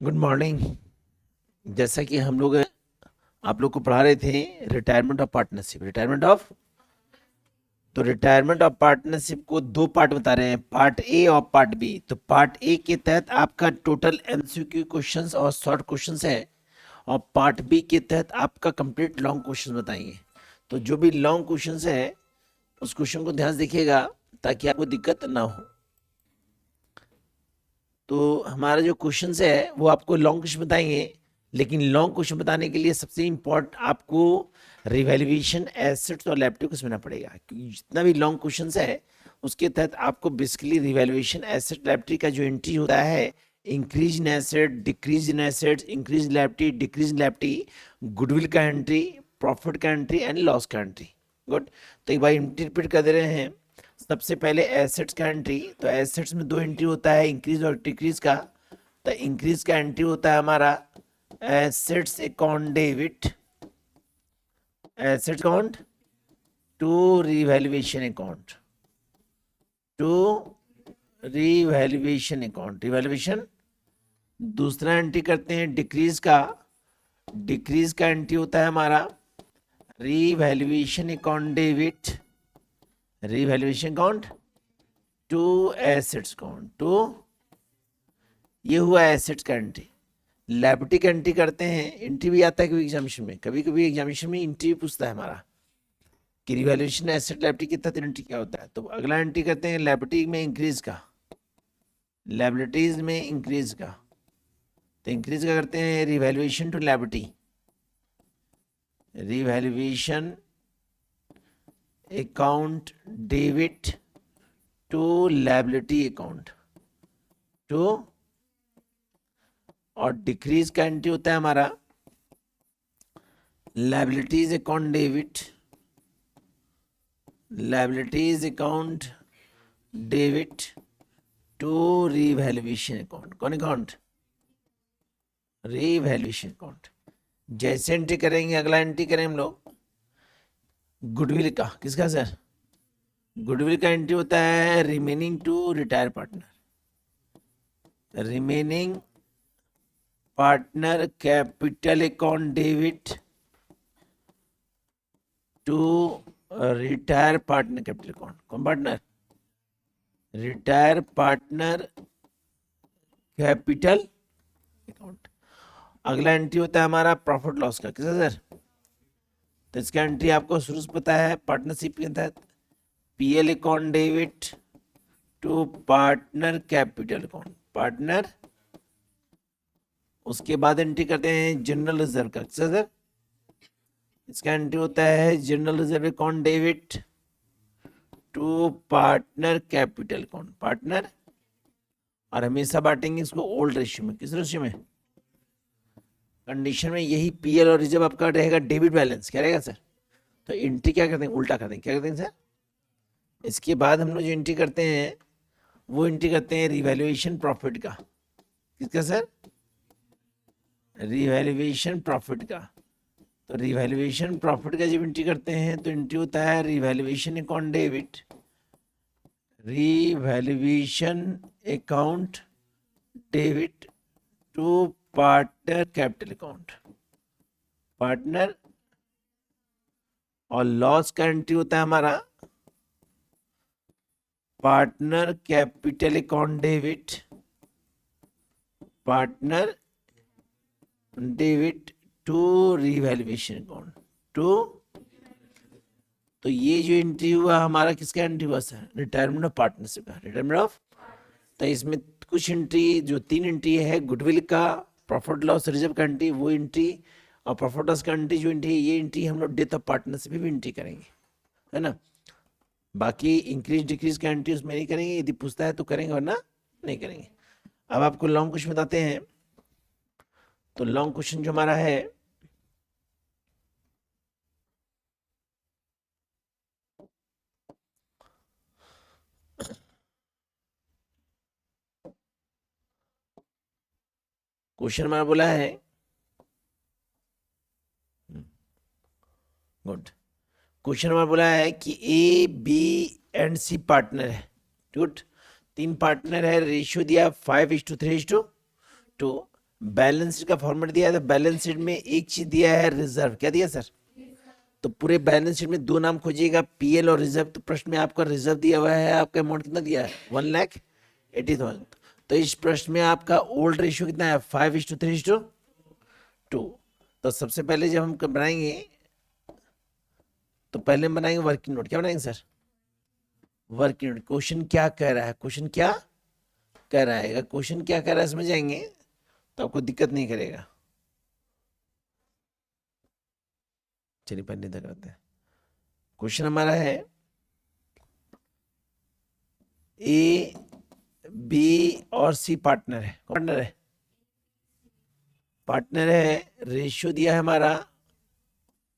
Good morning. जैसा कि हम लोग आप लोग को पढ़ा रहे थे retirement of partnership. Retirement of partnership को दो पार्ट बता रहे हैं, पार्ट ए और पार्ट बी। तो पार्ट ए के तहत आपका टोटल एमसीक्यू क्वेश्चंस और शॉर्ट क्वेश्चंस है, और पार्ट बी के तहत आपका कंप्लीट लॉन्ग क्वेश्चन बताएंगे। तो जो भी लॉन्ग क्वेश्चंस है उस क्वेश्चन को ध्यान से देखिएगा ताकि आपको दिक्कत ना हो। तो हमारा जो क्वेश्चन है वो आपको लॉन्ग क्वेश्चन बताएंगे, लेकिन लॉन्ग क्वेश्चन बताने के लिए सबसे इम्पोर्टेंट आपको रिवैल्यूएशन एसेट्स और लायबिलिटी को समझना पड़ेगा, क्योंकि जितना भी लॉन्ग क्वेश्चन है उसके तहत आपको बेसिकली रिवैल्यूएशन एसेट लायबिलिटी का जो एंट्री होता है, increase in asset, decrease in asset, increase liability, decrease in liability, goodwill का एंट्री, प्रॉफिट का एंट्री एंड लॉस का एंट्री। गुड। तो एक बार इंटरप्रेट कर दे रहे हैं। सबसे पहले एसेट्स का एंट्री। तो एसेट्स में दो एंट्री होता है, इंक्रीज और डिक्रीज का। तो इंक्रीज का एंट्री होता है हमारा assets account debit, assets account to revaluation account, to revaluation account, revaluation. दूसरा एंट्री करते हैं डिक्रीज का। डिक्रीज का एंट्री होता है हमारा revaluation account debit, revaluation account to assets account, to. ये हुआ एसेट्स का एंट्री। लायबिलिटी का एंट्री करते हैं। एंट्री भी आता है कभी एग्जामिनेशन में, कभी कभी एग्जामिनेशन में एंट्री पूछता है हमारा कि रिवैल्यूएशन एसेट लायबिलिटी के तहत एंट्री क्या होता है। तो अगला एंट्री करते हैं लायबिलिटी में इंक्रीज का, लायबिलिटीज में इंक्रीज का। तो इंक्रीज का करते हैं revaluation to liability, revaluation account debit to liability account, to. और डिक्रीज का एंट्री होता है हमारा liabilities account debit, liabilities account debit to revaluation account. कौन अकाउंट? Revaluation account. जैसे एंट्री करेंगे, अगला एंट्री करें हम लोग गुडविल का। किसका सर? गुडविल का एंट्री होता है remaining to retire partner, remaining partner capital account debit to retire partner capital account. कौन partner? Retire partner capital account. अगला एंट्री होता है हमारा प्रॉफिट लॉस का। किसका सर? तो इसका एंट्री आपको शुरू से पता है, पार्टनरशिप के तहत PL account debit to partner capital account, partner. उसके बाद एंट्री करते हैं जनरल रिजर्व का। किसका सर? इसका एंट्री होता है general reserve account debit to partner capital account, partner. और हमेशा बांटेंगे इसको ओल्ड रेशियो में। किस रेशियो में? कंडीशन में यही पीएल और रिजर्व आपका रहेगा डेबिट बैलेंस। क्या रहेगा सर? तो एंट्री क्या करते हैं? उल्टा कर देंगे। क्या करते हैं सर? इसके बाद हम लोग जो एंट्री करते हैं वो एंट्री करते हैं रिवैल्यूएशन प्रॉफिट का। किसका सर? रिवैल्यूएशन प्रॉफिट का। तो रिवैल्यूएशन प्रॉफिट का जब एंट्री करते हैं तो एंट्री होता है revaluation account debit, revaluation account debit to partner capital account, partner. और लॉस का एंट्री होता है हमारा partner capital account debit, partner debit to revaluation account, to. तो ये जो एंट्री हुआ हमारा किसका एंट्री हुआ सर? रिटायरमेंट ऑफ पार्टनरशिप का, रिटायरमेंट ऑफ। तो इसमें कुछ एंट्री, जो तीन एंट्री है, गुडविल का, प्रॉफिट लॉस रिजर्व का एंट्री, वो एंट्री, और प्रॉफिट लॉस का एंट्री जो एंट्री है, ये एंट्री हम लोग डेथ ऑफ पार्टनरशिप भी एंट्री करेंगे, है ना। बाकी इंक्रीज डिक्रीज का एंट्री उसमें नहीं करेंगे, यदि पूछता है तो करेंगे वरना नहीं करेंगे। अब आपको लॉन्ग क्वेश्चन बताते हैं। तो लॉन्ग क्वेश्चन जो हमारा है, क्वेश्चन हमारा बोला है, गुड। क्वेश्चन हमारा बोला है कि A B and C partner है। गुड। तीन पार्टनर है, रेशियो दिया 5:3:2। बैलेंस शीट का फॉर्मेट दिया है, तो बैलेंस शीट में एक चीज दिया है रिजर्व। क्या दिया सर? तो पूरे बैलेंस शीट में दो नाम खोजिएगा, पीएल और रिजर्व। तो प्रश्न में आपका रिजर्व दिया हुआ है, आपका अमाउंट कितना दिया है? 1,80,000। तो इस प्रश्न में आपका ओल्ड रेशियो कितना है? 5:3:2। तो सबसे पहले जब हम बनाएंगे, तो पहले हम बनाएंगे वर्किंग नोट। क्या बनाएंगे सर? Working note. क्वेश्चन क्या कह रहा है, क्वेश्चन क्या कह रहा है, अगर क्वेश्चन क्या कह रहा है समझ जाएंगे तो आपको दिक्कत नहीं करेगा। चलिए पहले तक करते हैं। क्वेश्चन हमारा है ए बी और सी पार्टनर है। पार्टनर है, पार्टनर है। रेशियो दिया है हमारा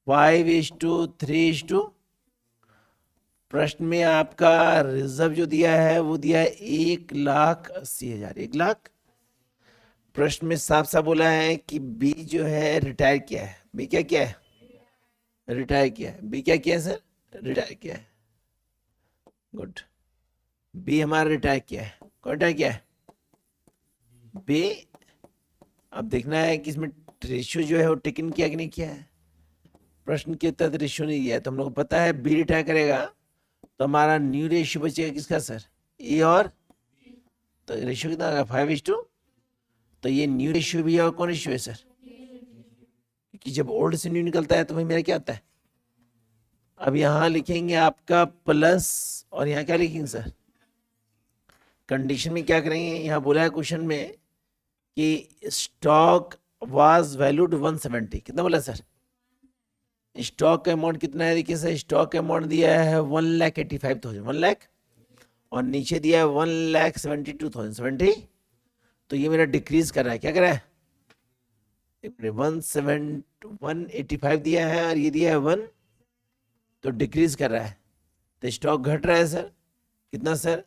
5:3:2। प्रश्न में आपका रिजर्व जो दिया है वो दिया है 1,80,000। 1,00,000। प्रश्न में साफ साफ बोला है कि बी जो है रिटायर किया है। बी क्या किया है? रिटायर किया है। बी क्या किया है सर? रिटायर किया है। गुड। बी हमारा रिटायर किया है। कौन रिटायर किया है? बी। अब देखना है कि इसमें रेशियो जो है वो टेकन किया कि नहीं किया है। प्रश्न के तहत रेशियो नहीं दिया है, तो हम लोग को पता है बी रिटायर करेगा, तो हमारा न्यू रेशियो बचेगा किसका सर? ए और, तो रेशियो कितना होगा? 5:2। तो ये न्यू रेशियो भी है, और कौन रेशियो है सर? क्योंकि जब ओल्ड से न्यू निकलता है तो भाई मेरा क्या आता है? अब यहां लिखेंगे आपका प्लस, और यहाँ क्या लिखेंगे सर? कंडीशन में क्या करेंगे? यहाँ बोला है क्वेश्चन में कि स्टॉक वाज वैल्यूड 170। कितना बोला सर? स्टॉक का अमाउंट कितना है? देखिए सर, स्टॉक का अमाउंट दिया है 1,85,000। 1,00,000, और नीचे दिया है 1,72,070। तो ये मेरा डिक्रीज कर रहा है। क्या कर रहा है? 185 दिया है और ये दिया है 1, तो डिक्रीज कर रहा है। तो स्टॉक घट रहा है सर। कितना सर?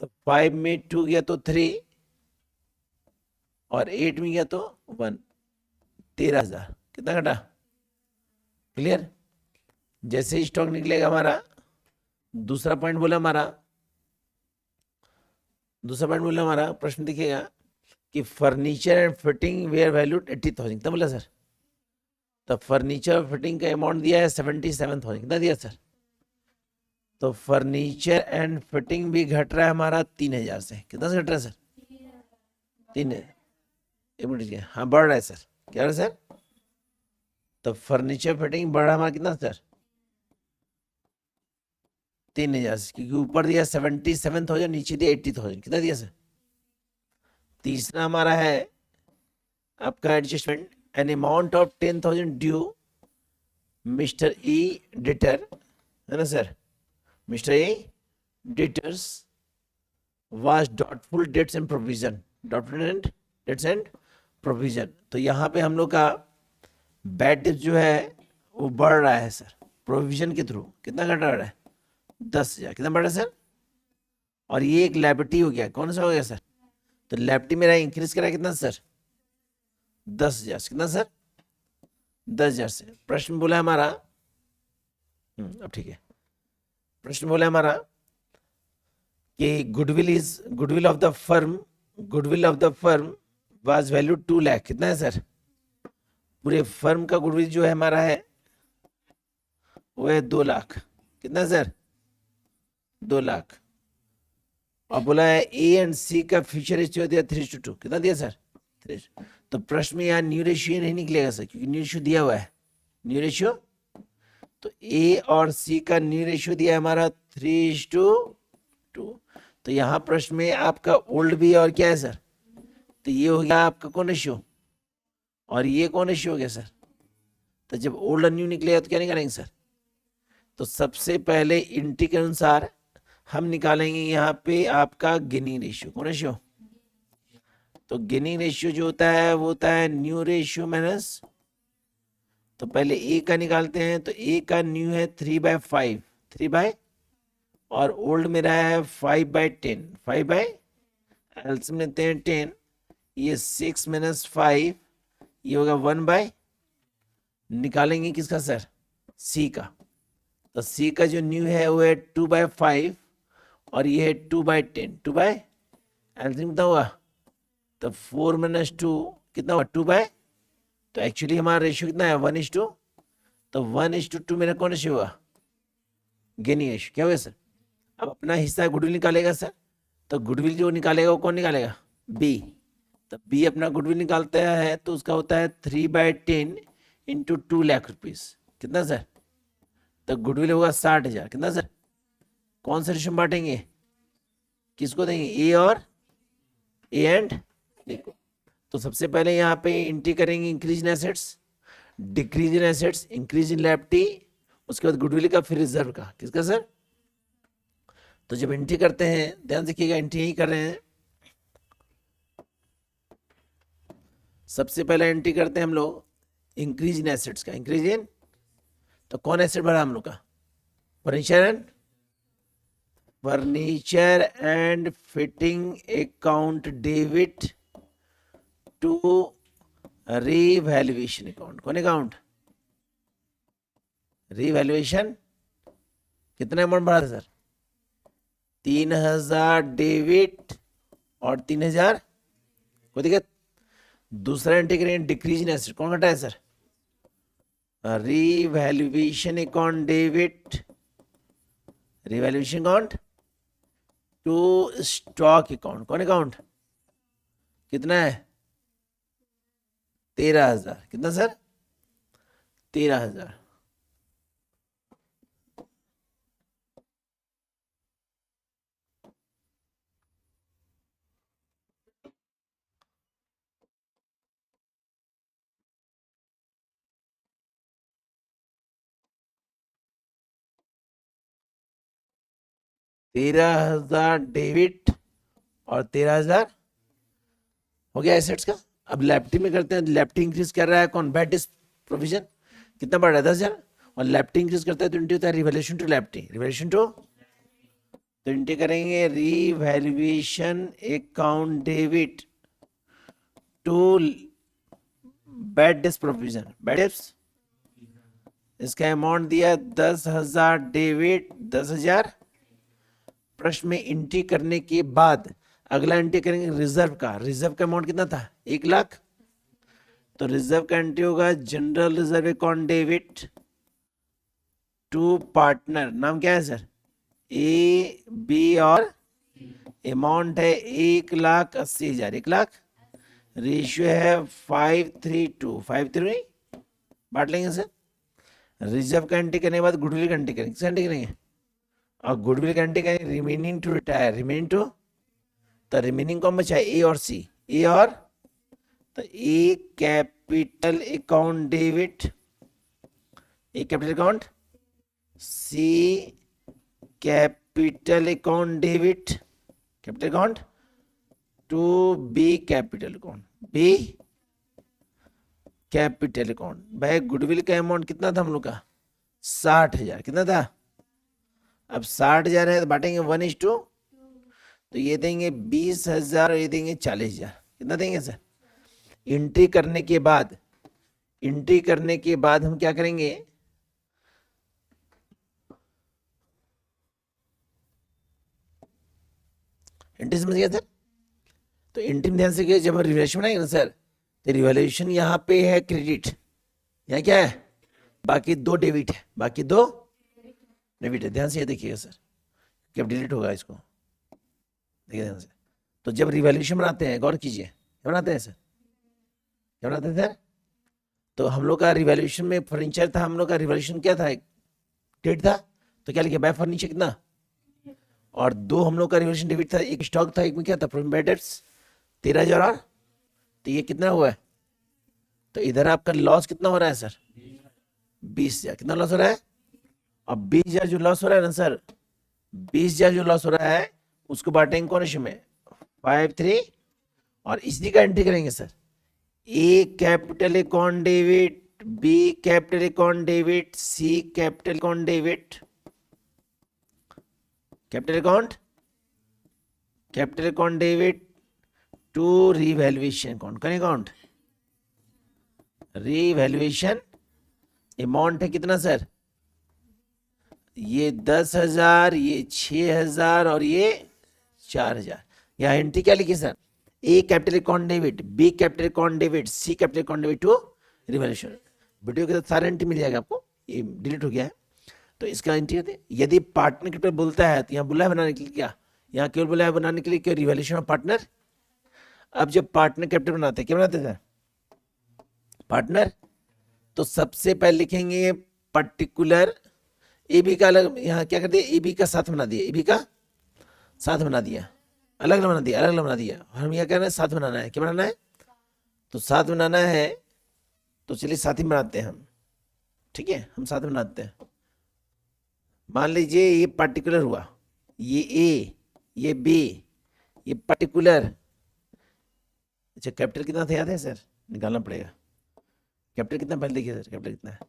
तो 5 में 2 गया तो 3, और 8 में गया तो 1। 13,000। कितना घटा? क्लियर? जैसे स्टॉक निकलेगा हमारा, दूसरा पॉइंट बोला हमारा, प्रश्न दिखेगा कि furniture and fitting were valued 80,000। कितना बोला सर? तो फर्नीचर और फिटिंग का अमाउंट दिया है 77,000। कितना दिया सर? तो फर्नीचर एंड फिटिंग भी घट रहा है हमारा 3,000 से। कितना से घट रहा है सर? 3,000। एक मिनट, हाँ बढ़ रहा है सर। क्या रहा है सर? तो फर्नीचर फिटिंग बढ़ रहा है हमारा कितना सर? 3,000 से, क्योंकि ऊपर दिया 77,000, नीचे दिया 80,000। कितना दिया सर? तीसरा हमारा है आपका adjustment, an amount of 10,000 due mister E debtor, है ना sir? Mister A debtors was doubtful debts and provision. Doubtful and debts and provision. तो यहाँ पे हम लोग का बैड डेट जो है वो बढ़ रहा है सर, प्रोविजन के थ्रू। कितना घट रहा है? 10,000। कितना बढ़ रहा है सर? और ये एक लायबिलिटी हो गया। कौन सा हो गया सर? तो लायबिलिटी मेरा इंक्रीज करा कितना सर? 10,000। कितना सर? 10,000 से। प्रश्न बोला हमारा, अब ठीक है, प्रश्न बोला हमारा कि goodwill of the firm was value 2 lakh. कितना है सर? पूरे फर्म का गुडविल जो है हमारा है वो है 2 लाख। कितना है सर? 2 लाख। और बोला है ए एंड सी का फ्यूचर रेशियो दिया 3:2। कितना दिया सर? 3। तो प्रश्न में यहाँ न्यू रेशियो नहीं निकलेगा सर, क्योंकि न्यू रेशियो दिया हुआ है। न्यू रेशियो, तो ए और सी का न्यू रेशियो दिया है हमारा 3:2। तो यहाँ प्रश्न में आपका ओल्ड भी है और क्या है सर? तो ये हो गया आपका कौन रेशियो, और ये कौन रेशियो हो गया सर? तो जब ओल्ड और न्यू निकलेगा तो क्या निकालेंगे सर? तो सबसे पहले इंटी के अनुसार हम निकालेंगे यहाँ पे आपका गिनिंग रेशियो। कौन रेशियो? तो गिनिंग रेशियो जो होता है वो होता है न्यू रेशियो माइनस, तो पहले ए का निकालते हैं। तो ए का न्यू है 3/5, 3 और ओल्ड मेरा है 5/10। 5 एल्सियम लेते हैं 10, ये 6 - 5, ये होगा 1 निकालेंगे किसका सर? सी का। तो सी का जो न्यू है वो है 2/5, और ये है 2/10। 2 एल्सियम कितना हुआ? तो 4 - 2, कितना हुआ 2/, तो एक्चुअली हमारा रेशियो कितना है 1:2, तो 1:2 मेरा कौन रेशियो हुआ, गेनिंग रेशियो। क्या हुआ सर, अब अपना हिस्सा गुडविल निकालेगा सर, तो गुडविल जो निकालेगा वो कौन निकालेगा, बी। तो बी अपना गुडविल निकालता है तो उसका होता है 3/10 इंटू 2 लाख रुपीज, कितना सर, तो गुडविल होगा 60,000, कितना सर, कौन सा रेशियो बांटेंगे, किसको देंगे, ए और ए एंड, देखो तो सबसे पहले यहाँ पे एंट्री करेंगे increase in assets, decrease in assets, increase in liability, उसके बाद गुडविल का, फिर रिजर्व का, किसका सर। तो जब एंट्री करते हैं ध्यान रखिएगा, एंट्री यही कर रहे हैं, सबसे पहले एंट्री करते हैं हम लोग इंक्रीज इन एसेट्स का, इंक्रीज इन, तो कौन एसेट बढ़ा हम लोग का, furniture and fitting account debit to revaluation account, कौन अकाउंट, रीवैल्यूएशन, कितना अमाउंट बढ़ा था सर, 3,000 डेबिट और 3,000, कोई दिक्कत। दूसरा एंट्री करेंगे डिक्रीज इन एसेट, कौन घटा है sir, revaluation account debit, revaluation account to stock account, कौन अकाउंट, कितना है 13,000, कितना सर 13,000। डेबिट और 13,000 हो गया एसेट्स का। अब लैप्टी में करते हैं, लैप्टी इंक्रीज कर रहा है कौन, बैड डिस्क प्रोविजन, कितना बढ़ रहा है 10,000, और लैप्टी इंक्रीज करता है तो इंटी होता है revaluation to liability, revaluation to, तो इंटी करेंगे revaluation account debit to bad debts provision, bad debts, इसका अमाउंट दिया 10,000 डेबिट 10,000, प्रश्न में एंट्री करने के बाद अगला एंट्री करेंगे रिजर्व का, रिजर्व का अमाउंट कितना था 1 लाख, तो रिजर्व का एंट्री होगा general reserve account debit to partner, नाम क्या है सर, ए बी, और अमाउंट है 1,80,000, 1 लाख, रेशियो है 5:3 5:3, बांट लेंगे सर। रिजर्व का एंट्री करने के बाद गुडविल का एंट्री करेंगे, किस एंट्री करेंगे, और गुडविल का एंट्री करेंगे remaining to retire, remaining to, तो रिमेनिंग कौन बचा है ए और सी, ए और, तो A capital account debit, A capital account, C capital account debit, capital account to B capital account, B capital account. भाई गुडविल का अमाउंट कितना था हम लोग का 60,000, कितना था, अब 60,000 है तो बांटेंगे 1:2, तो ये देंगे 20,000 और ये देंगे 40,000, कितना देंगे सर। एंट्री करने के बाद, एंट्री करने के बाद हम क्या करेंगे, एंट्री समझ गया सर, तो एंट्री में ध्यान से किया, जब रिवैल्यूएशन बनाएंगे ना सर, तो रिवैल्यूएशन यहाँ पे है क्रेडिट, यहाँ क्या है, बाकी 2 डेबिट है, बाकी 2 डेबिट है, ध्यान से ये देखिएगा सर, कब डिलीट होगा इसको, देखिए ध्यान से। तो जब रिवैल्यूएशन बनाते हैं, गौर कीजिए, क्या बनाते हैं सर, क्या बनाते हैं सर, तो हम लोग का रिवैल्यूएशन में फर्नीचर था, हम लोग का रिवैल्यूएशन क्या था, डेट था, तो क्या लिखा बाय फर्नीचर कितना, और 2 हम लोग का रिवैल्यूएशन डेबिट था, एक स्टॉक था, एक में क्या था प्रोविजन डेट्स 13,000, और तो ये कितना हुआ है, तो इधर आपका लॉस कितना हो रहा है सर 20,000, कितना लॉस हो रहा है, अब 20,000 जो लॉस हो रहा है ना सर, 20,000 जो लॉस हो रहा है उसको बांटेंगे कौन रेशियो में 5:3, और इसी का एंट्री करेंगे sir, A capital account debit, B capital account debit, C capital account debit, capital account debit to revaluation account, कौन अकाउंट, रिवैल्यूएशन अमाउंट है कितना सर, ये 10,000, ये 6,000 और ये 4,000। यहाँ एंट्री क्या लिखी sir, A capital account debit, B capital account debit, C capital account debit to revaluation. Video के साथ सारा एंट्री मिल जाएगा आपको, ये डिलीट हो गया है तो इसका एंट्री होते। यदि पार्टनर कैपिटल बोलता है तो यहाँ बोला है बनाने के लिए, क्या यहाँ केवल बोला है बनाने के लिए क्या, रिवॉल्यूशन ऑफ पार्टनर। अब जब पार्टनर कैपिटल बनाते हैं क्या बनाते हैं पार्टनर, तो सबसे पहले लिखेंगे पर्टिकुलर एबी का अलग, यहाँ क्या कर दिया एबी का साथ बना दिया, एबी का साथ बना दिया, अलग अलग बना दिया, अलग अलग बना दिया। हम यहाँ कह रहे हैं साथ बनाना है, क्या बनाना है तो साथ बनाना है, तो चलिए साथ ही बनाते हैं हम, ठीक है हम साथ बनाते हैं। मान लीजिए ये पर्टिकुलर हुआ, ये ए, ये बी, ये पर्टिकुलर। अच्छा कैपिटल कितना था याद है सर, निकालना पड़ेगा कैपिटल कितना, पहले देखिए सर कैपिटल कितना है।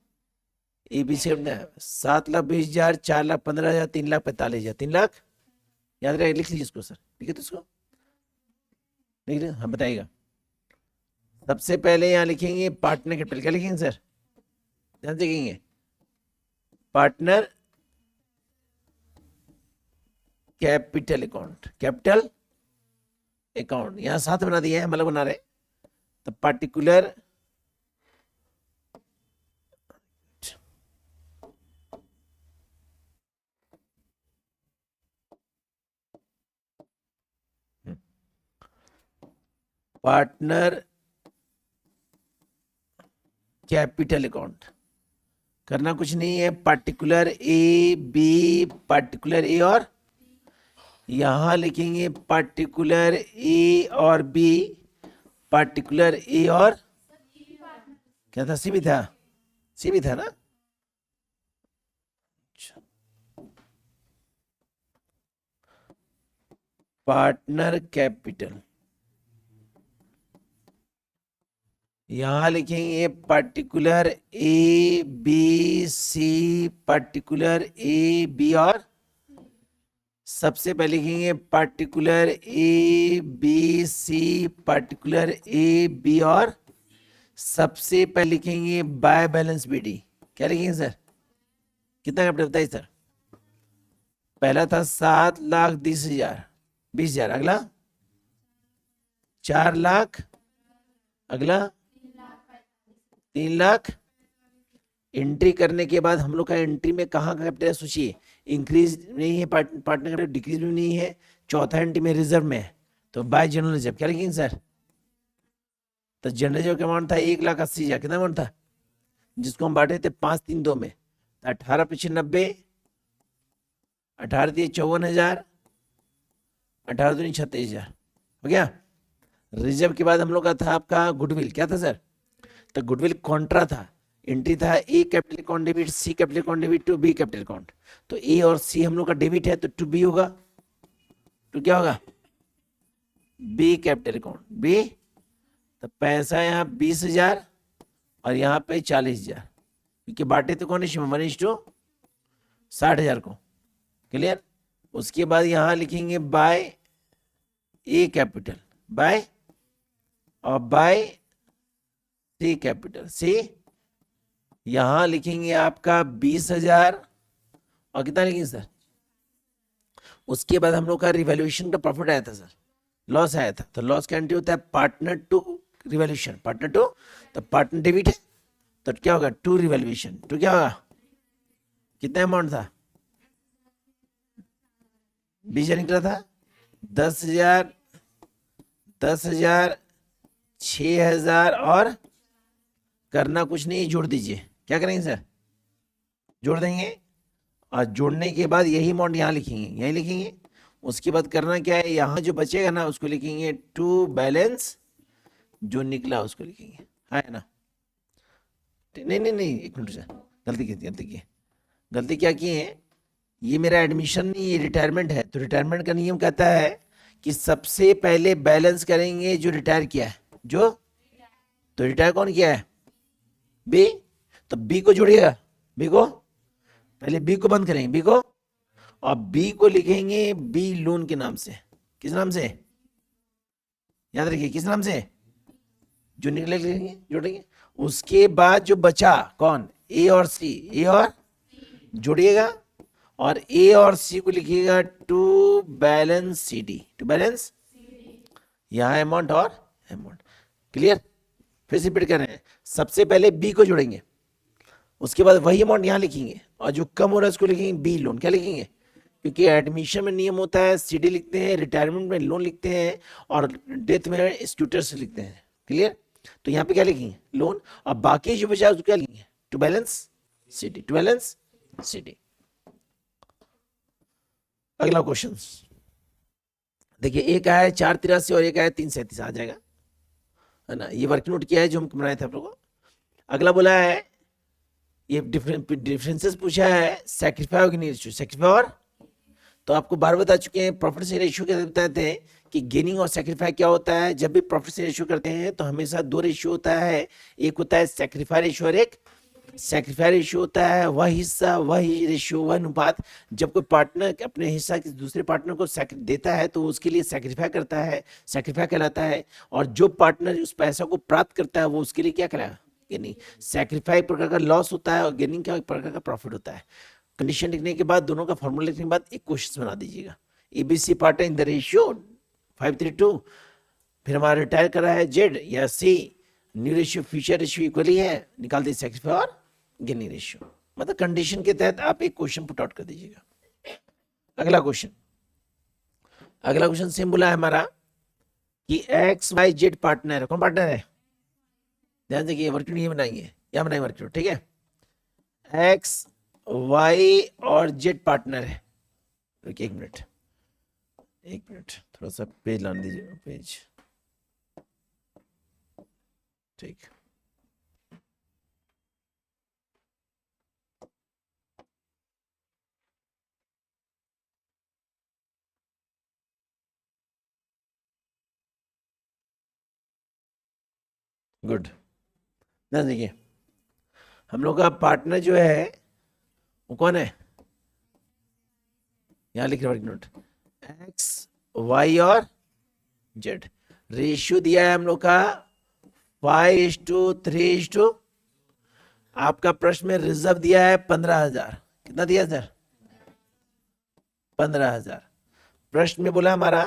ए बी सी कितना है, 7,20,000, 4,15,000, 3,45,000, 3 लाख। याद रहे, लिख लीजिए इसको सर, ठीक है तो इसको लिख लीजिए, हाँ बताइएगा। सबसे पहले यहाँ लिखेंगे पार्टनर कैपिटल, क्या लिखेंगे सर ध्यान से लिखेंगे, partner capital account, capital account यहां साथ बना दिया है, मतलब बना रहे तो पार्टिकुलर पार्टनर कैपिटल अकाउंट, करना कुछ नहीं है, पार्टिकुलर ए बी, पार्टिकुलर ए और यहां लिखेंगे पार्टिकुलर ए और बी, पार्टिकुलर ए और क्या था, सी भी था, सी भी था ना। पार्टनर कैपिटल यहां लिखेंगे particular A B C, particular A B और सबसे पहले लिखेंगे particular A B C, particular A B और सबसे पहले लिखेंगे बाय बैलेंस बी डी। क्या लिखेंगे सर, कितना कैपिटल बताइए सर। पहला था 7,10,000, 20,000, अगला 4 लाख, अगला 3 लाख। एंट्री करने के बाद हम लोग का एंट्री में कहाँ का कैपिटल सोचिए, इंक्रीज नहीं है पार्टनर कैपिटल, डिक्रीज भी नहीं है, चौथा एंट्री में रिजर्व में है, तो बाय जनरल रिजर्व क्या लिखेंगे सर। तो जनरल रिजर्व का अमाउंट था 1,80,000, कितना अमाउंट था जिसको हम बांटे थे 5-3-2 में, 18 पीछे 90, 18 दिए 54,000, 18 दूनी 36,000 हो गया। रिजर्व के बाद हम लोग का था आपका गुडविल, क्या था सर, तो गुडविल कॉन्ट्रा था, एंट्री था A capital account debit, C capital account debit to B capital account, तो ए और सी हम लोग का डेबिट है तो टू बी होगा, तो क्या होगा बी कैपिटल अकाउंट, बी। तो पैसा यहाँ 20,000 और यहाँ पे 40,000, क्योंकि बांटे तो कौन है 1:60,000 को, क्लियर। उसके बाद यहाँ लिखेंगे बाय ए कैपिटल, बाय और बाय सी कैपिटल, सी यहां लिखेंगे आपका 20,000 और कितना लिखेंगे सर। उसके बाद हम लोग का रिवैल्यूएशन का प्रॉफिट आया था सर, लॉस आया था, तो लॉस का एंट्री होता है partner to revaluation, partner to, तो पार्टनर डेबिट है तो क्या होगा टू रिवैल्यूएशन, तो क्या होगा कितना अमाउंट था 20,000 निकला था, 10,000, 10,000, 6,000 और करना कुछ नहीं, जोड़ दीजिए, क्या करेंगे सर जोड़ देंगे, और जोड़ने के बाद यही अमाउंट यहाँ लिखेंगे, यही लिखेंगे। उसके बाद करना क्या है, यहाँ जो बचेगा ना उसको लिखेंगे टू बैलेंस, जो निकला उसको लिखेंगे, है ना। नहीं नहीं नहीं एक मिनट से गलती क्या की है, ये मेरा एडमिशन नहीं, ये रिटायरमेंट है, तो रिटायरमेंट का नियम कहता है कि सबसे पहले बैलेंस करेंगे जो रिटायर किया है, जो तो रिटायर कौन किया है बी, तो बी को जोड़िएगा, बी को पहले बी को बंद करेंगे, बी को, और बी को लिखेंगे बी लोन के नाम से, किस नाम से याद रखिए, किस नाम से जो निकले लिखेंगे जोड़ेंगे। उसके बाद जो बचा कौन ए और सी, ए और जोड़िएगा और ए और सी को लिखिएगा to balance C D, to balance यहाँ अमाउंट और अमाउंट। क्लियर? फिर से रिपीट कर रहे हैं, सबसे पहले बी को जोड़ेंगे, उसके बाद वही अमाउंट यहाँ लिखेंगे, और जो कम हो रहा है उसको लिखेंगे बी लोन। क्या लिखेंगे? क्योंकि एडमिशन में नियम होता है सीडी लिखते हैं, रिटायरमेंट में लोन लिखते हैं, और डेथ में स्कूटर्स लिखते हैं। क्लियर? तो यहाँ पे क्या लिखेंगे? लोन। और बाकी जो बचा उसको क्या लिखेंगे? To balance CD, to balance CD. अगला क्वेश्चन देखिए, एक आया 483 और एक आया 337, आ जाएगा, है ना? ये वर्क नोट किया है जो हम बनाए थे आप लोगों को। अगला बोला है, ये डिफरेंसेस पूछा है, सैक्रिफाई और गेनिंग रेशियो। सैक्रिफाई और, तो आपको बार बता चुके हैं, प्रॉफिट से रेशियो क्या बताते हैं कि गेनिंग और सैक्रिफाई क्या होता है। जब भी प्रॉफिट से रेशियो करते हैं तो हमेशा दो रेशियो होता है, एक होता है सैक्रिफाई रेशियो और एक सैक्रिफाई रेशियो होता है। वह हिस्सा, वह रेशियो, वह अनुपात जब कोई पार्टनर अपने हिस्सा किसी दूसरे पार्टनर को देता है तो उसके लिए सैक्रिफाई करता है, सैक्रिफाई कहलाता है। और जो पार्टनर उस पैसा को प्राप्त करता है वो उसके लिए क्या कहलाएगा? गेनिंग। सैक्रिफाई प्रकार का लॉस होता है और गेनिंग क्या प्रकार का प्रॉफिट होता है। कंडीशन लिखने के बाद, दोनों का फॉर्मूला लिखने के बाद एक क्वेश्चन बना दीजिएगा। ABC partner in the ratio 5:3:2, फिर हमारा रिटायर कर रहा है जेड या C, new ratio future ratio equally है, निकाल दीजिए सैक्रिफाई और गेनिंग रेशियो। मतलब कंडीशन के तहत आप एक क्वेश्चन पुट आउट कर दीजिएगा। अगला क्वेश्चन, अगला क्वेश्चन सेम बोला है हमारा कि एक्स वाई जेड पार्टनर है। कौन पार्टनर है? ध्यान देखिए, वर्किंग ये बनाएंगे, क्या बनाएंगे वर्किंग, ठीक है? एक्स वाई और जेड पार्टनर है। रुकिए एक मिनट, एक मिनट, थोड़ा सा पेज लाने दीजिए, पेज, ठीक। गुड। ध्यान देखिए, हम लोग का पार्टनर जो है वो कौन है? यहां लिख रहे नोट, एक्स वाई और जेड। रेशियो दिया है हम लोग का 5:3:, आपका प्रश्न में रिजर्व दिया है 15,000। कितना दिया सर? 15,000। प्रश्न में बोला हमारा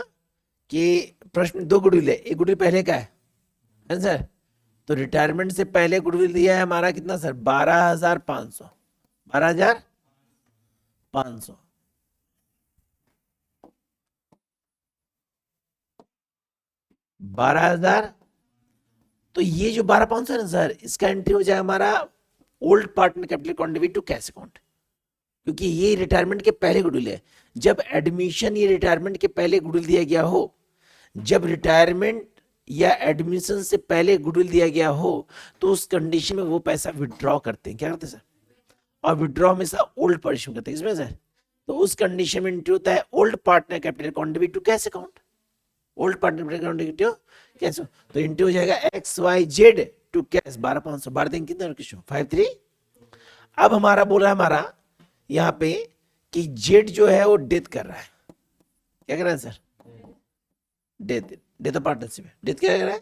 कि प्रश्न में दो गुडविल है, एक गुडविल पहले का है सर? तो रिटायरमेंट से पहले गुडविल दिया है हमारा कितना सर? 12,500। 12,500। 12,000। तो ये जो 12,500 है ना सर, इसका एंट्री हो जाएगा हमारा old partner capital contribute to cash account, क्योंकि ये रिटायरमेंट के पहले गुडविल है। जब एडमिशन ये रिटायरमेंट के पहले गुडविल दिया गया हो, जब रिटायरमेंट या एडमिशन से पहले गुडविल दिया गया हो, तो उस कंडीशन में वो पैसा विड्रॉ करते हैं। क्या करते हैं सर? और विड्रॉ हमेशा ओल्ड पर्सन करते हैं, इसमें सर। तो उस कंडीशन में एंट्री होता है old partner capital contribute to cash account. Old partner capital cash, तो एंट्री हो जाएगा X Y Z to cash 12,500। 12 दिन कितना? 5:3। अब हमारा बोला हमारा यहाँ पे कि जेड जो है वो डेथ कर रहा है। क्या कर रहा है sir? Death, death of partnership, death क्या कर रहा है?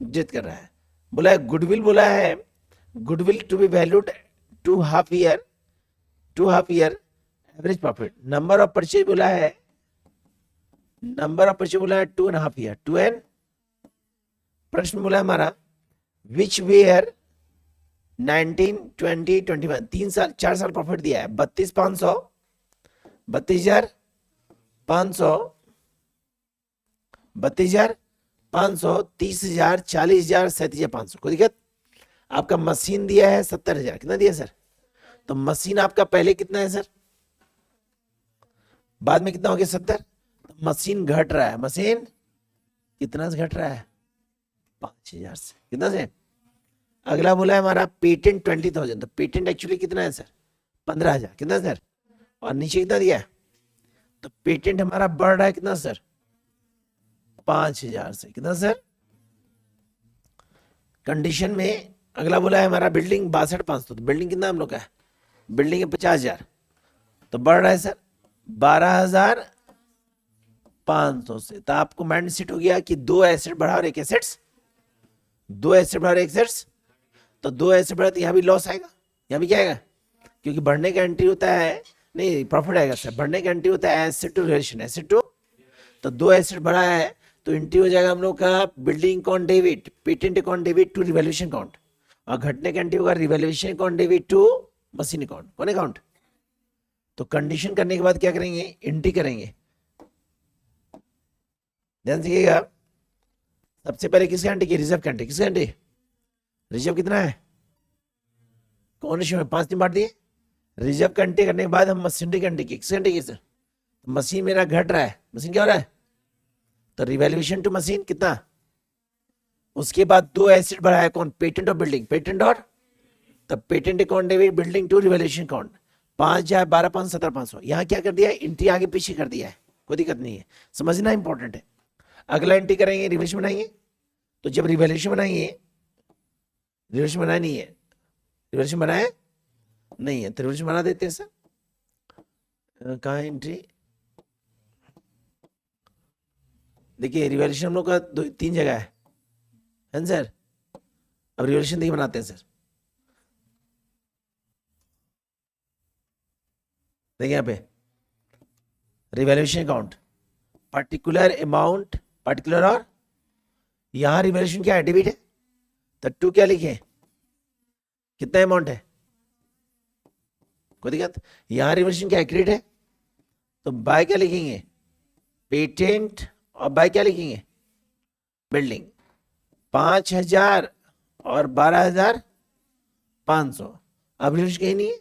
डेथ कर रहा है। बोला है गुडविल, बोला है goodwill to be valued to half year, to half year average profit. Number of purchase बोला है, नंबर ऑफ परचेज बोला है 2.5 ईयर, 2 प्रश्न बोला हमारा विच वेयर 19, 20, 21, 3 साल 4 साल प्रॉफिट दिया है। 32,500, 32,500, 32,500, 30,000, 40,000, 37,500। कोई दिक्कत? आपका मशीन दिया है 70,000। कितना दिया सर? तो मशीन आपका पहले कितना है सर? बाद में कितना हो गया? 70। तो मशीन घट रहा है। मशीन कितना से घट रहा है? 5,000 से। कितना से? अगला बोला है हमारा पेटेंट 20,000। तो पेटेंट एक्चुअली कितना है सर? 15,000। कितना सर? और नीचे कितना दिया? तो पेटेंट हमारा बढ़ रहा है कितना सर? 5,000 से। कितना सर? कंडीशन में अगला बोला है हमारा बिल्डिंग 62,500। तो बिल्डिंग कितना हम लोग का है? बिल्डिंग है 50,000, तो बढ़ रहा है सर 12,500 से। तो आपको माइंड सेट हो गया कि दो एसेट बढ़ा और एक एसेट्स, दो एसेट बढ़ा और एक एसेट्स। तो दो एसेट बढ़ा तो यहाँ भी लॉस आएगा, यहाँ भी क्या आएगा? क्योंकि बढ़ने का एंट्री होता है, नहीं प्रॉफिट आएगा सर। बढ़ने का एंट्री होता है asset to relation, asset to. तो दो एसेट बढ़ा है तो एंट्री हो जाएगा हम लोग का building account debit, patent account debit to revaluation account, और घटने का एंट्री होगा revaluation account debit to machine account, कौन अकाउंट। तो कंडीशन करने के बाद क्या करेंगे, एंट्री करेंगे। ध्यान दीजिएगा, सबसे पहले किसका एंट्री की, रिजर्व का एंट्री, किसका एंट्री, रिजर्व कितना है, कौन रेशियो में 5 दिन बांट दिए। रिजर्व का एंट्री करने के बाद हम मशीनरी का एंट्री की, किसका एंट्री की सर, मशीन मेरा घट रहा है, मशीन क्या हो रहा है, तो रिवैल्यूएशन टू मशीन कितना। उसके बाद 2 एसेट बढ़ाया, कौन, पेटेंट और बिल्डिंग, पेटेंट और, तब patent account debit building to revaluation account, 5 12 5 17 500। यहाँ क्या कर दिया, एंट्री आगे पीछे कर दिया है, कोई दिक्कत नहीं है, समझना इंपॉर्टेंट है। अगला एंट्री करेंगे, रिवैल्यूएशन बनाएंगे। तो जब रिवैल्यूएशन बनाएंगे, रिवैल्यूएशन बनाया नहीं है, रिवैल्यूएशन बनाया नहीं है, तो रिवैल्यूएशन बना देते हैं सर। कहाँ एंट्री, देखिए रिवैल्यूएशन हम लोग का 3 जगह है सर। अब रिवैल्यूएशन देखिए बनाते हैं सर, देखिए यहाँ पे revaluation account, particular amount, particular, और यहां रिवैल्यूएशन क्या है, डेबिट है, तो 2 क्या लिखे, कितना अमाउंट है, कोई दिक्कत। यहां रिवैल्यूएशन क्या है, क्रेडिट है, तो बाय क्या लिखेंगे, पेटेंट, और बाय क्या लिखेंगे, बिल्डिंग। 5000 और 12500, अब रिवैल्यूएशन कहीं नहीं है,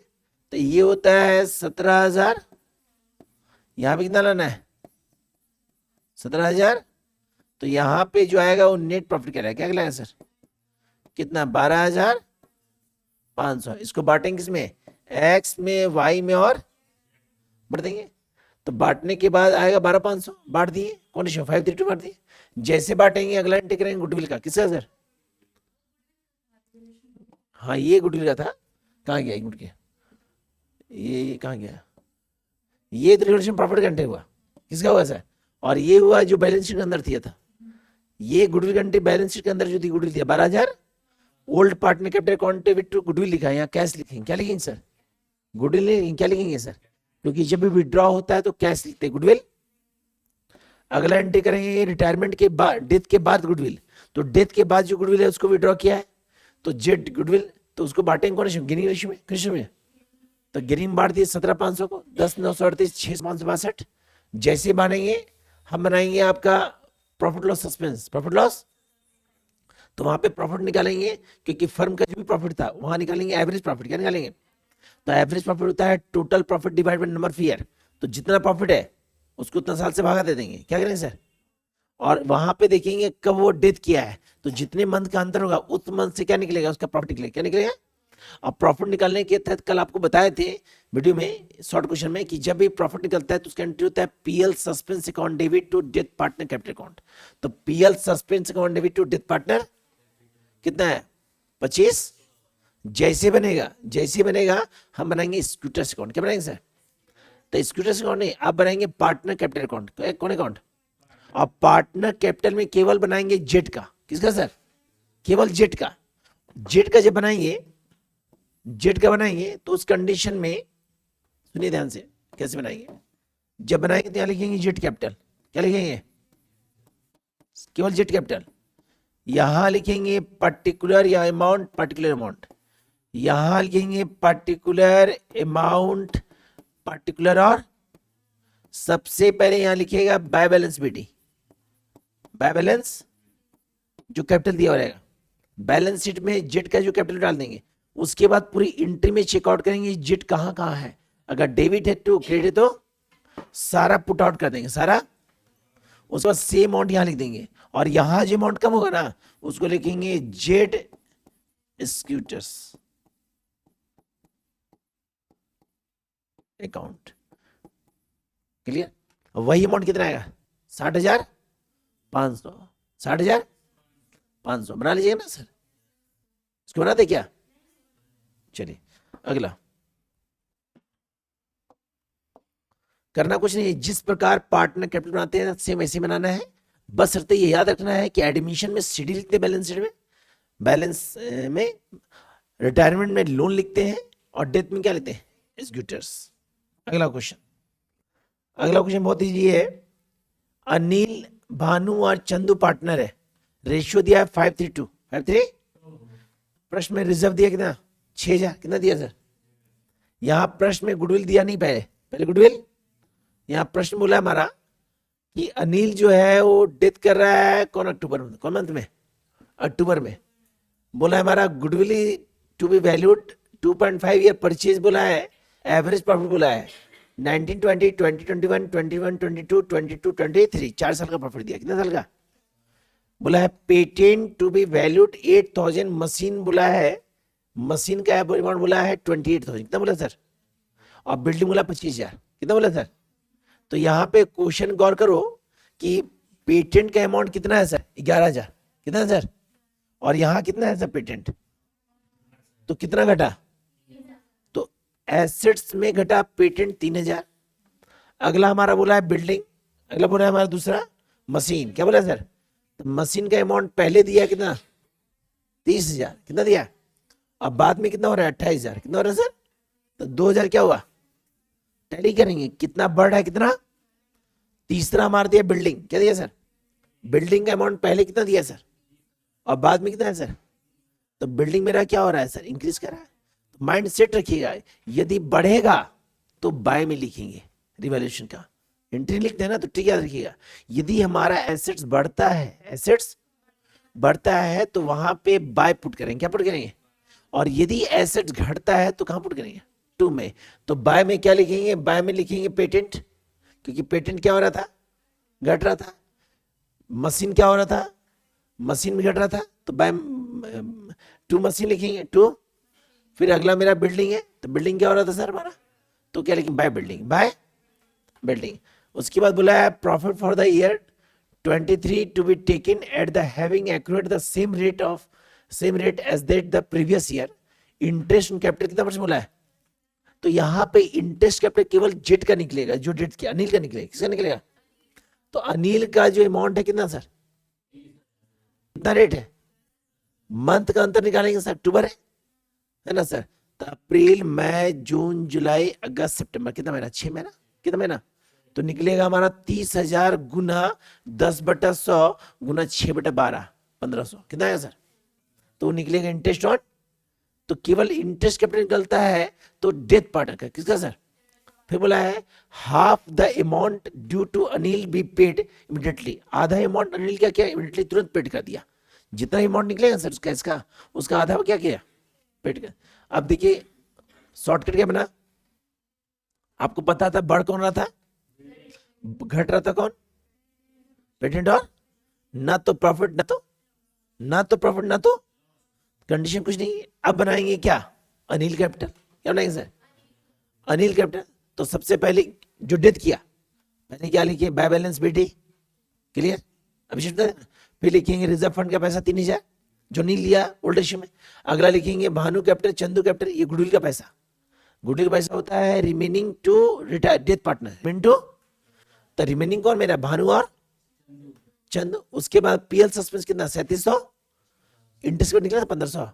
तो ये होता है 17000। यहां पे कितना लाना है, 17000। तो यहां पे जो आएगा वो नेट प्रॉफिट क्या क्या कहलाएगा सर, कितना, 12500। इसको बांटेंगे किसमें, एक्स में, वाई में, और बढ़ देंगे। तो बांटने के बाद आएगा 12500, बांट दिए, कौन सा 532 बांट दिए। जैसे बांटेंगे अगला एंट्री करेंगे गुडविल का, किसका सर, हाँ ये गुडविल का था, कहाँ गया, गुड गया, ये कहाँ गया, ये तो रिवैल्यूएशन प्रॉफिट का एंट्री हुआ, किसका हुआ सर, और ये हुआ जो बैलेंस शीट के अंदर दिया था, ये गुडविल का एंट्री बैलेंस शीट के अंदर जो थी, गुडविल दिया 12000, old partner capital account to goodwill लिखा है, यहाँ कैश लिखेंगे, क्या लिखेंगे सर, गुडविल लिखेंगे, क्या लिखेंगे सर, क्योंकि जब भी विड्रॉ होता है तो कैश लिखते हैं, गुडविल। अगला एंट्री करेंगे रिटायरमेंट के बाद, डेथ के बाद गुडविल, तो डेथ के बाद जो गुडविल है उसको विड्रॉ किया है, तो जेड गुडविल, तो उसको बांटेंगे कौन, गिनिंग रेशियो में, कृष्ण में, तो गिनिंग बांट दिए 17500 को, 10 938 6562। जैसे बांटेंगे हम बनाएंगे आपका profit loss suspense, profit loss, तो वहां पे प्रॉफिट निकालेंगे, क्योंकि फर्म का जो भी प्रॉफिट था वहां निकालेंगे एवरेज प्रॉफिट, क्या निकालेंगे, तो एवरेज प्रॉफिट होता है total profit divide by number of year, तो जितना प्रॉफिट है उसको उतना साल से भागा दे देंगे, क्या करेंगे सर, और वहां पे देखेंगे कब वो डेथ किया है, तो जितने मंथ का अंतर होगा उस मंथ से क्या निकलेगा, उसका प्रॉफिट निकलेगा, क्या निकलेगा। अब प्रॉफिट निकालने के तहत कल आपको बताए थे वीडियो में, शॉर्ट क्वेश्चन में, कि जब भी प्रॉफिट निकलता है तो उसका एंट्री होता है PL suspense account debit to death partner capital account, तो PL suspense account debit to death partner कितना है, 25। जैसे बनेगा हम बनाएंगे स्कूटर्स अकाउंट, क्या बनाएंगे सर, तो स्कूटर्स अकाउंट नहीं, आप बनाएंगे पार्टनर कैपिटल अकाउंट, कौन अकाउंट, और पार्टनर कैपिटल में केवल बनाएंगे जेट का, किसका सर, केवल जेट का। जेट का जब बनाएंगे, जेट का बनाएंगे तो उस कंडीशन में सुनिए ध्यान से, कैसे बनाएंगे, जब बनाएंगे तो यहां लिखेंगे जेट कैपिटल, क्या लिखेंगे, केवल जेट कैपिटल। यहां लिखेंगे पर्टिकुलर या अमाउंट, पर्टिकुलर अमाउंट, यहां लिखेंगे पर्टिकुलर अमाउंट, पर्टिकुलर, और सबसे पहले यहां लिखेगा by balance BT, by balance जो कैपिटल दिया रहेगा, बैलेंस शीट में जेट का जो कैपिटल डाल देंगे, उसके बाद पूरी एंट्री में चेकआउट करेंगे जेट कहां कहां है, अगर डेबिट है टू क्रेडिट है तो सारा पुट आउट कर देंगे, सारा, उसके बाद सेम अमाउंट यहां लिख देंगे, और यहां जो अमाउंट कम होगा ना उसको लिखेंगे जेट स्कूटर्स अकाउंट, क्लियर। वही अमाउंट कितना आएगा, 60,500, 60,500 बना लीजिएगा ना सर, इसको बनाते क्या, चलिए अगला, करना कुछ नहीं, जिस प्रकार पार्टनर कैपिटल बनाते हैं सेम ऐसे बनाना है, बस शर्त ये याद रखना है कि एडमिशन में सीडी लिखते हैं, बैलेंस शीट में, बैलेंस में, रिटायरमेंट में लोन लिखते हैं, और डेथ में क्या लिखते हैं, एग्जीक्यूटर्स। अगला क्वेश्चन बहुत इजी है। अनिल भानु और चंदू पार्टनर है, रेशियो दिया है 5:3, 5:3। प्रश्न में रिजर्व दिया कितना, 6,000, कितना दिया सर? यहाँ प्रश्न में गुडविल दिया नहीं, पहले पहले गुडविल। यहाँ प्रश्न बोला हमारा कि अनिल जो है वो डेथ कर रहा है कौन अक्टूबर में, कौन मंथ में, अक्टूबर में। बोला है हमारा goodwill to be valued 2.5 year purchase बोला है, एवरेज प्रॉफिट बोला है 1920, 2021, 21, 22, 22, 23, 4 साल का प्रॉफिट दिया, कितना साल का? बोला है patent to be valued 8,000, machine बोला है, मशीन का अमाउंट बोला है 28,000, कितना बोला सर? और बिल्डिंग बोला 25,000, कितना बोला सर? तो यहाँ पे क्वेश्चन गौर करो कि पेटेंट का अमाउंट कितना है सर? 11,000, कितना है सर? और यहाँ कितना है सर पेटेंट? तो कितना घटा? तो एसेट्स में घटा पेटेंट 3,000। अगला हमारा बोला है बिल्डिंग, अगला बोला है हमारा दूसरा मशीन, क्या बोला सर? तो मशीन का अमाउंट पहले दिया कितना? 30,000, कितना दिया? अब बाद में कितना हो रहा है? 28,000, कितना हो रहा है सर? तो 2,000 क्या हुआ? टैली करेंगे, कितना बढ़ रहा है, कितना? तीसरा हमारा दिया बिल्डिंग, क्या दिया सर? बिल्डिंग का अमाउंट पहले कितना दिया सर, और बाद में कितना है सर? तो बिल्डिंग मेरा क्या हो रहा है सर? इंक्रीज कर रहा है। तो माइंड सेट रखिएगा, यदि बढ़ेगा तो बाय में लिखेंगे रिवैल्यूएशन का, एंट्री लिखते हैं ना, तो ठीक याद रखिएगा। यदि हमारा एसेट्स बढ़ता है, एसेट्स बढ़ता है तो वहां पे बाय पुट करेंगे, क्या पुट करेंगे? और यदि एसेट्स घटता है तो कहां पुट करेंगे? टू में। तो बाय में क्या लिखेंगे? बाय में लिखेंगे पेटेंट, क्योंकि पेटेंट क्या हो रहा था? घट रहा था। मशीन क्या हो रहा था? मशीन भी घट रहा था, तो बाय टू मशीन लिखेंगे, टू। फिर अगला मेरा बिल्डिंग है, तो बिल्डिंग क्या हो रहा था सर हमारा? तो क्या लिखेंगे? By building, by building. उसके बाद बोला है profit for the year 23 to be taken at the having accurate the same rate as that the previous year. Interest on capital कितना परसेंट बोला है? तो यहाँ पे इंटरेस्ट कैपिटल केवल जेट का निकलेगा, जो डेट के अनिल का निकलेगा, किसका निकलेगा? तो अनिल का जो अमाउंट है कितना सर? कितना रेट है? मंथ का अंतर निकालेंगे सर, अक्टूबर है ना सर? तो अप्रैल, मई, जून, जुलाई, अगस्त, सितंबर, कितना महीना? 6 महीना, कितना महीना? तो निकलेगा हमारा 30,000 गुना 10/100 गुना 6/12, 1,500, कितना है सर? तो निकलेगा इंटरेस्ट ऑन, तो केवल इंटरेस्ट कैपिटल निकलता है तो डेथ पार्ट का, किसका सर? फिर बोला है half the amount due to Anil be paid immediately, आधा अमाउंट अनिल क्या किया? इमीडिएटली, तुरंत पेड कर दिया। जितना अमाउंट निकलेगा सर उसका, इसका उसका आधा क्या किया? पेड कर। अब देखिए शॉर्टकट क्या बना, आपको पता था बढ़ कौन रहा था, घट रहा था कौन? पेटेंट। और ना तो प्रॉफिट, ना तो प्रॉफिट, ना तो कंडीशन, कुछ नहीं। अब बनाएंगे क्या? अनिल कैपिटल। क्या बनाएंगे सर? अनिल कैपिटल। तो सबसे पहले जो डेथ किया, पहले क्या लिखिए? By balance BT, clear? अभी फिर लिखेंगे रिजर्व फंड का पैसा 3,000 जो नहीं लिया ओल्ड इश्यू में। अगला लिखेंगे भानु कैपिटल, चंदू कैपिटल, ये गुडविल का पैसा। गुडविल का पैसा होता है remaining to retire death partner Mintu. तो रिमेनिंग कौन मेरा? भानु और चंदू। उसके बाद पीएल सस्पेंस कितना? 3700। इंटरेस्ट कट निकला था 1,500।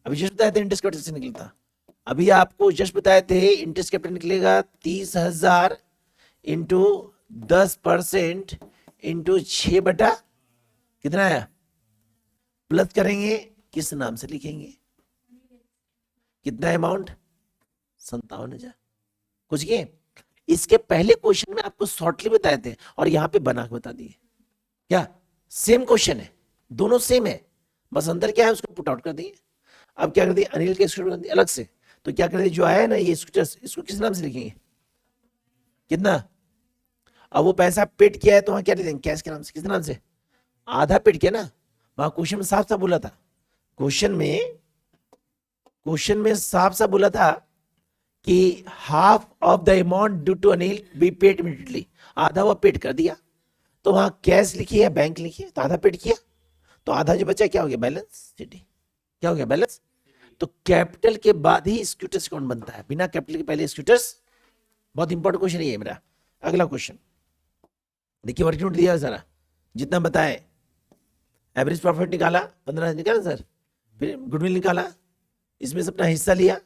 अभी जस्ट बताए थे इंटरेस्ट कट से निकलता। अभी आपको जस्ट बताए थे इंटरेस्ट कैपिटल निकलेगा 30,000 इंटू 10% इंटू 6 कितना आया? प्लस करेंगे, किस नाम से लिखेंगे? कितना अमाउंट? 57,000। कुछ किए? इसके पहले क्वेश्चन में आपको शॉर्टली बताए थे और यहाँ पे बना के बता दिए। क्या सेम क्वेश्चन है? दोनों सेम है, बस अंदर क्या है उसको पुट आउट कर दिए। अब क्या कर दिए? अनिल के स्कूटर कर दिए अलग से। तो क्या कर दिए? जो आया ना ये स्कूटर, इसको किस नाम से लिखेंगे? कितना? अब वो पैसा पेड किया है तो वहां क्या लिखेंगे? कैश के नाम से। किस नाम से? आधा पेड किया ना, वहां क्वेश्चन में साफ साफ बोला था। क्वेश्चन में साफ साफ बोला था कि half of the amount due to Anil be paid immediately, आधा वो पेड कर दिया। तो वहां कैश लिखिए या बैंक लिखिए, तो आधा पेड किया, तो आधा जो बचा क्या हो गया? Balance sheet. क्या हो गया? बैलेंस। तो कैपिटल के बाद ही स्कूटर्स अकाउंट बनता है, बिना कैपिटल के पहले स्कूटर्स। बहुत इंपॉर्टेंट क्वेश्चन है मेरा। अगला क्वेश्चन देखिए, वर्किंग नोट दिया जरा, जितना बताए। एवरेज प्रॉफिट निकाला 15 निकाला सर, फिर गुडविल निकाला, इसमें से अपना हिस्सा लिया,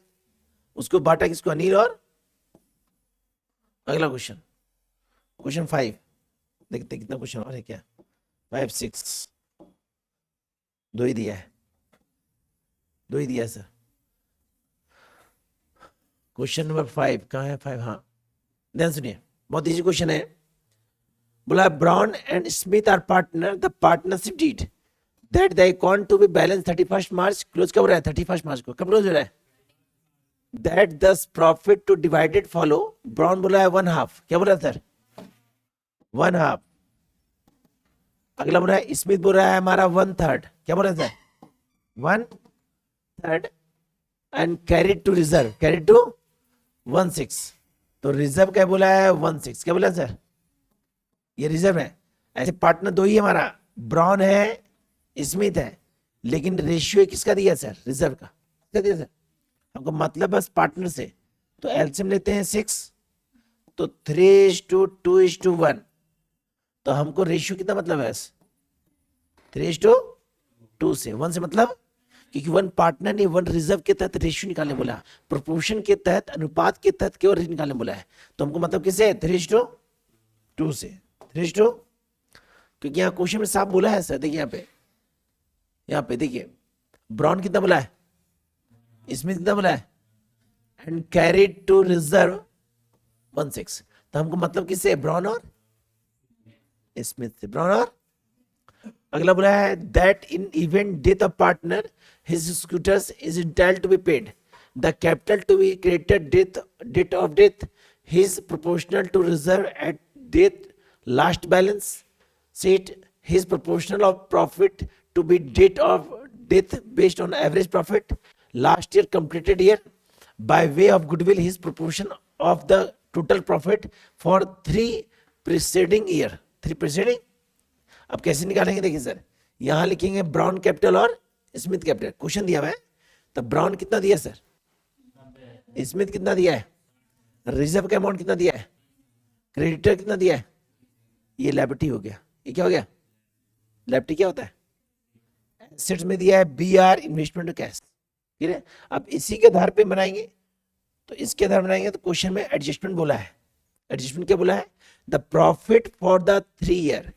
उसको बांटा किसको? अनिल और। अगला क्वेश्चन 5 देखते कितना क्वेश्चन और है क्या। 5 6 दो ही दिया है, दो ही दिया है सर। क्वेश्चन नंबर 5 कहाँ है? 5, हाँ, ध्यान सुनिए, बहुत इजी क्वेश्चन है। बोला Brown and Smith are partner, the partnership deed that they account to be balance 31 March, close कब हो रहा है? 31 मार्च को। कब क्लोज हो रहा है? दैट दस profit two divided follow, brown बोला है 1/2, क्या बोला सर? 1/2। अगला बोल रहा है, स्मिथ बोल रहा है हमारा 1/3, क्या बोल रहा है sir? 1/3 and carried to reserve, carried to 1/6, तो रिजर्व क्या बोला है? 1/6, क्या बोला सर? ये रिजर्व है। ऐसे पार्टनर दो ही है हमारा, ब्राउन है, स्मिथ है, लेकिन रेशियो किसका दिया सर? रिजर्व का। क्या दिया सर? हमको मतलब बस पार्टनर से, तो एलसीएम लेते हैं 6, तो 3:2:1, तो हमको रेशियो कितना मतलब है? 3:2 से 1 से मतलब, क्योंकि 1 पार्टनर नहीं 1 रिजर्व के तहत रेशियो निकालने बोला, प्रोपोर्शन के तहत, अनुपात के तहत केवल रेशियो निकालने बोला है, तो हमको मतलब किससे? 3:2 से, 3:2, क्योंकि यहाँ क्वेश्चन में साफ बोला है सर। देखिए यहाँ पे देखिए, ब्राउन कितना बोला है? स्मिथ कितना बोला है? एंड कैरिड टू रिजर्व 1/6, तो हमको मतलब किससे? ब्राउन और स्मिथ से, ब्राउन और। अगला बोला है that in event death of partner his executors is entitled to be paid, the capital to be credited date of death his proportional to reserve at death last balance sheet, his proportional of profit to be date of death based on average profit last year completed year, by way of goodwill his proportion of the total profit for 3 preceding year, 3 preceding। अब कैसे निकालेंगे? देखिए sir, यहां लिखेंगे brown capital और Smith capital. Question दिया हुआ है, तो ब्राउन कितना दिया सर? स्मिथ कितना दिया है? रिजर्व का अमाउंट कितना दिया है? क्रेडिटर कितना दिया है? ये लायबिलिटी हो गया। ये क्या हो गया? लायबिलिटी क्या होता है? एसेट्स में दिया है बीआर, इन्वेस्टमेंट कैश, ठीक है। अब इसी के आधार पे बनाएंगे, तो इसके आधार बनाएंगे, तो क्वेश्चन में एडजस्टमेंट बोला है। एडजस्टमेंट क्या बोला है? The profit for the 3 year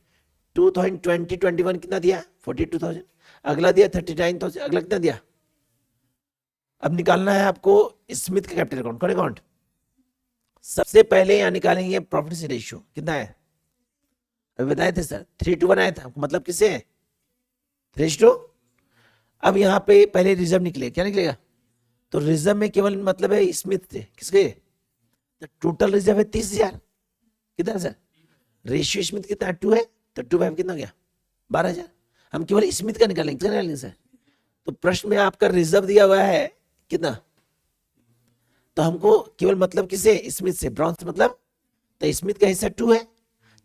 2020-21 कितना दिया? 42,000। अगला दिया 39,000। अगला कितना दिया? अब निकालना है आपको स्मिथ का कैपिटल अकाउंट। कौन अकाउंट? सबसे पहले यहां निकालेंगे प्रॉफिट से रेशियो कितना है? अभी बताए थे सर, 3:1 आया था, मतलब किससे है? 3:2। अब यहाँ पे पहले रिजर्व निकले, क्या निकलेगा? तो रिजर्व में केवल मतलब है स्मिथ से, किसके? तो टोटल रिजर्व है 30,000, कितना सर? रेशियो स्मिथ कितना? 2 है, तो 2/5 कितना गया? 12,000। हम केवल स्मिथ का निकालेंगे, कितना निकालेंगे सर? तो प्रश्न में आपका रिजर्व दिया हुआ है कितना, तो हमको केवल मतलब किसे? स्मिथ से। ब्राउन से मतलब, तो स्मिथ का हिस्सा 2 है,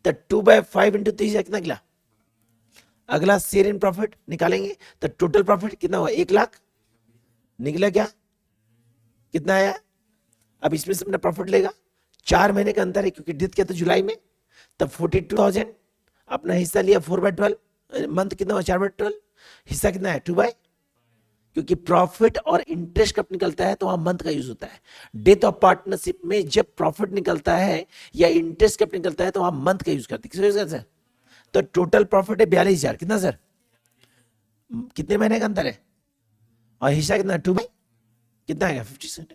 तो 2/5 इंटू 30,000 कितना निकला? अगला शेयर इन प्रॉफिट निकालेंगे, तो टोटल प्रॉफिट कितना हुआ? 1 लाख निकला। क्या कितना आया? अब इसमें से अपना प्रॉफिट लेगा, 4 महीने का अंतर है, क्योंकि डेथ किया था जुलाई में, तब 42,000 अपना हिस्सा लिया। 4/12 मंथ कितना हुआ? 4/12 हिस्सा कितना है? 2/, क्योंकि प्रॉफिट और इंटरेस्ट कब निकलता है? तो वहां मंथ का यूज होता है। डेथ ऑफ पार्टनरशिप में जब प्रॉफिट निकलता है या इंटरेस्ट कब निकलता है, तो वहां मंथ का यूज करते हैं। किसका यूज करते हैं? तो टोटल प्रॉफिट है 42,000, कितना सर? कितने महीने का अंतर है? और हिस्सा कितना? 2/, कितना है? 50%।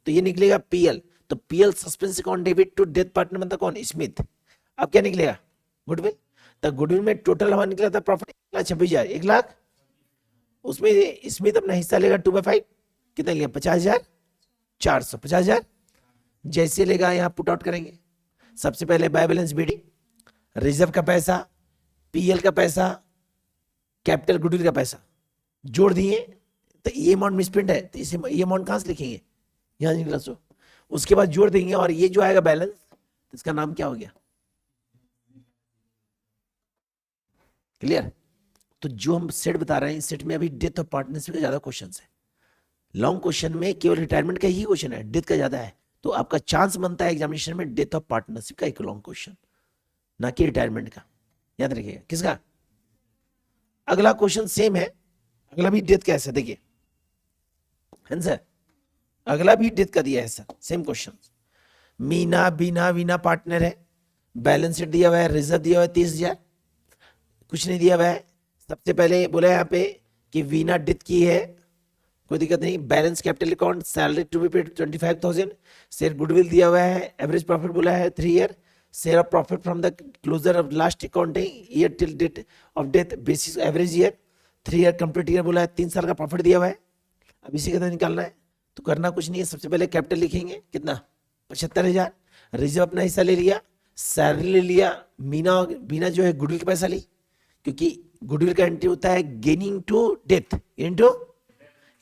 तो ये निकलेगा पीएल। तो PL suspense account debit to death partner मतलब कौन? स्मिथ। अब क्या निकलेगा? गुडविल। तो गुडविल में टोटल हमारा निकला था प्रॉफिट 1,26,000, 1 लाख, उसमें स्मिथ अपना हिस्सा लेगा 2/5, कितना लिया? 50,400, 50,000। जैसे लेगा यहाँ पुट आउट करेंगे, सबसे पहले बाय बैलेंस बीडी, रिजर्व का पैसा, पीएल का पैसा, कैपिटल गुडविल का पैसा जोड़ दिए, तो ये अमाउंट मिसप्रिंट है, तो इसे ये अमाउंट कहां से लिखेंगे? यहां निकला। सो उसके बाद जोड़ देंगे, और ये जो आएगा बैलेंस, तो इसका नाम क्या हो गया? क्लियर? तो जो हम सेट बता रहे हैं, इस सेट में अभी डेथ ऑफ पार्टनरशिप का ज्यादा क्वेश्चन है। लॉन्ग क्वेश्चन में केवल रिटायरमेंट का ही क्वेश्चन है, डेथ का ज्यादा है, तो आपका चांस बनता है एग्जामिनेशन में डेथ ऑफ पार्टनरशिप का एक लॉन्ग क्वेश्चन, ना कि रिटायरमेंट का। याद रखिएगा। किसका? अगला क्वेश्चन सेम है, अगला भी डेथ का है सर। देखिए आंसर, अगला भी डेथ का दिया है सर, सेम क्वेश्चन। मीना, बीना, वीना पार्टनर है, बैलेंस शीट दिया हुआ है, रिजर्व दिया हुआ है 30,000, कुछ नहीं दिया हुआ है। सबसे पहले बोला है यहाँ पे कि वीना डेथ की है, कोई दिक्कत नहीं। Balance capital account, salary to be paid 25,000, share goodwill दिया हुआ है, एवरेज प्रॉफिट बोला है 3 year, share of profit from the closure of last accounting year till date of death basis average year, 3 year complete year बोला है, 3 साल का profit दिया हुआ है। अब इसी के अंदर निकालना है, तो करना कुछ नहीं है। सबसे पहले कैपिटल लिखेंगे, कितना 75,000, रिजर्व अपना हिस्सा ले लिया, सैलरी ले लिया, मीना जो है गुडविल का पैसा ली, क्योंकि गुडविल का एंट्री होता है गेनिंग टू डेथ इनटू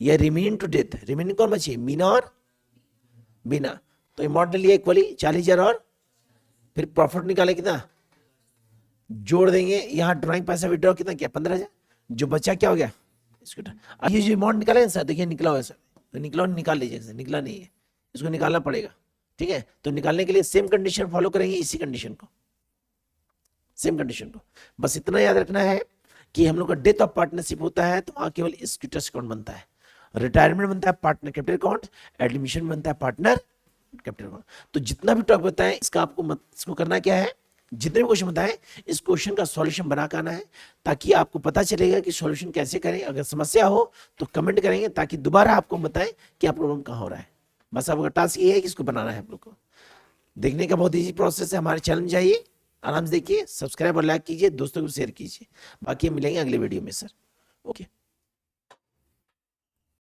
या रिमेनिंग टू डेथ। रिमेनिंग कौन बची, मीना और बीना, तो अमाउंट ले लिया इक्वली 40,000 और फिर प्रॉफिट निकाले कितना, जोड़ देंगे। यहाँ ड्राइंग पैसा विड्रॉ कितना किया 15,000, जो बचा क्या हो गया इसको। अब ये जो अमाउंट निकाले सर, देखिए निकला हुआ है सर, तो निकला निकाल लीजिए सर, निकला नहीं है इसको निकालना पड़ेगा, ठीक है। तो निकालने के लिए सेम कंडीशन फॉलो करेंगे, इसी कंडीशन को, सेम कंडीशन को। बस इतना याद रखना है कि हम लोग का डेथ ऑफ पार्टनरशिप होता है तो वहां केवल इक्विटी अकाउंट बनता है, रिटायरमेंट बनता है पार्टनर कैपिटल अकाउंट, एडमिशन बनता है पार्टनर कैपिटल अकाउंट। तो जितना भी टॉपिक बताएं इसका आपको इसको करना क्या है, जितने भी क्वेश्चन बताएं इस क्वेश्चन का सॉल्यूशन बना के आना है, ताकि आपको पता चलेगा कि सॉल्यूशन कैसे करें। अगर समस्या हो तो कमेंट करेंगे, ताकि दोबारा आपको बताएं कि आप प्रॉब्लम कहाँ हो रहा है। बस आपका टास्क ये है कि इसको बनाना है आप लोग को। देखने का बहुत ईजी प्रोसेस है, हमारे चैनल जाइए, आराम से देखिए, सब्सक्राइब और लाइक कीजिए, दोस्तों को शेयर कीजिए। बाकी हम मिलेंगे अगले वीडियो में सर, ओके।